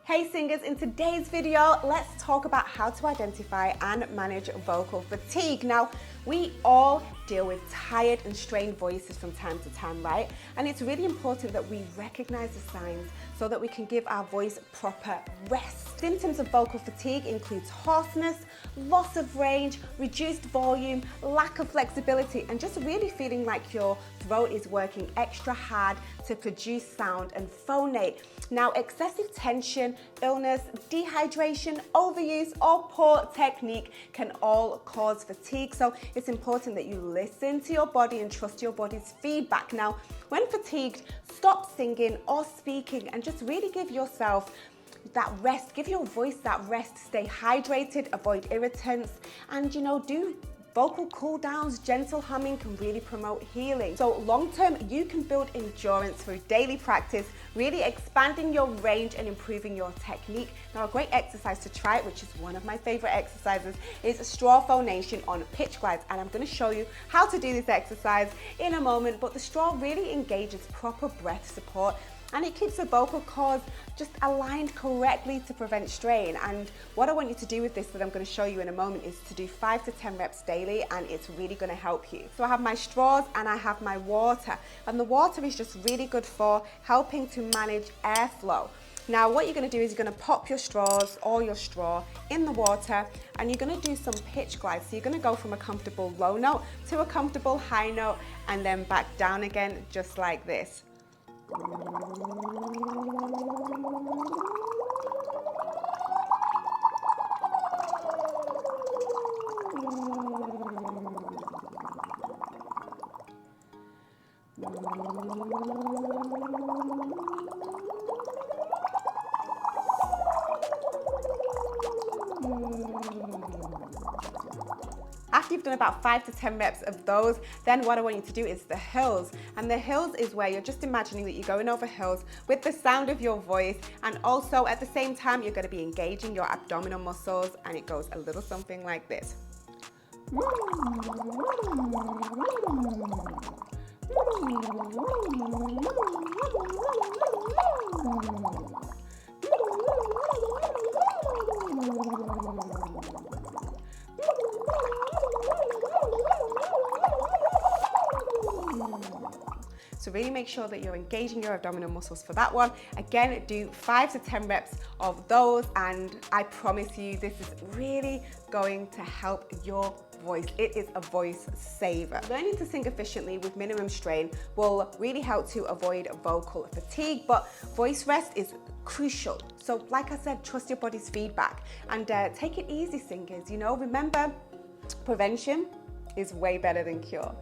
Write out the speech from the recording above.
Hey singers, in today's video, let's talk about how to identify and manage vocal fatigue. Now, we all deal with tired and strained voices from time to time, right? And it's really important that we recognize the signs so that we can give our voice proper rest. Symptoms of vocal fatigue includes hoarseness, loss of range, reduced volume, lack of flexibility, and just really feeling like your throat is working extra hard to produce sound and phonate. Now, excessive tension, illness, dehydration, overuse, or poor technique can all cause fatigue. So it's important that you listen to your body and trust your body's feedback. Now, when fatigued, stop singing or speaking and just really give yourself that rest. Give your voice that rest. Stay hydrated, avoid irritants, and do vocal cool downs. Gentle humming can really promote healing. So long term, you can build endurance through daily practice, really expanding your range and improving your technique. Now, a great exercise to try, which is one of my favorite exercises, is straw phonation on pitch glides. And I'm going to show you how to do this exercise in a moment, but the straw really engages proper breath support, and it keeps the vocal cords just aligned correctly to prevent strain. And what I want you to do with this that I'm going to show you in a moment is to do 5 to 10 reps daily, and it's really going to help you. So I have my straws and I have my water, and the water is just really good for helping to manage airflow. Now, what you're going to do is you're going to pop your straws or your straw in the water, and you're going to do some pitch glides. So you're going to go from a comfortable low note to a comfortable high note and then back down again, just like this. After you've done about 5 to 10 reps of those, then what I want you to do is the hills. And the hills is where you're just imagining that you're going over hills with the sound of your voice, and also at the same time you're going to be engaging your abdominal muscles, and it goes a little something like this. So really make sure that you're engaging your abdominal muscles for that one. Again, do 5 to 10 reps of those, and I promise you this is really going to help your voice. It is a voice saver. Learning to sing efficiently with minimum strain will really help to avoid vocal fatigue, but voice rest is crucial. So like I said, trust your body's feedback and take it easy, singers. Remember, prevention is way better than cure.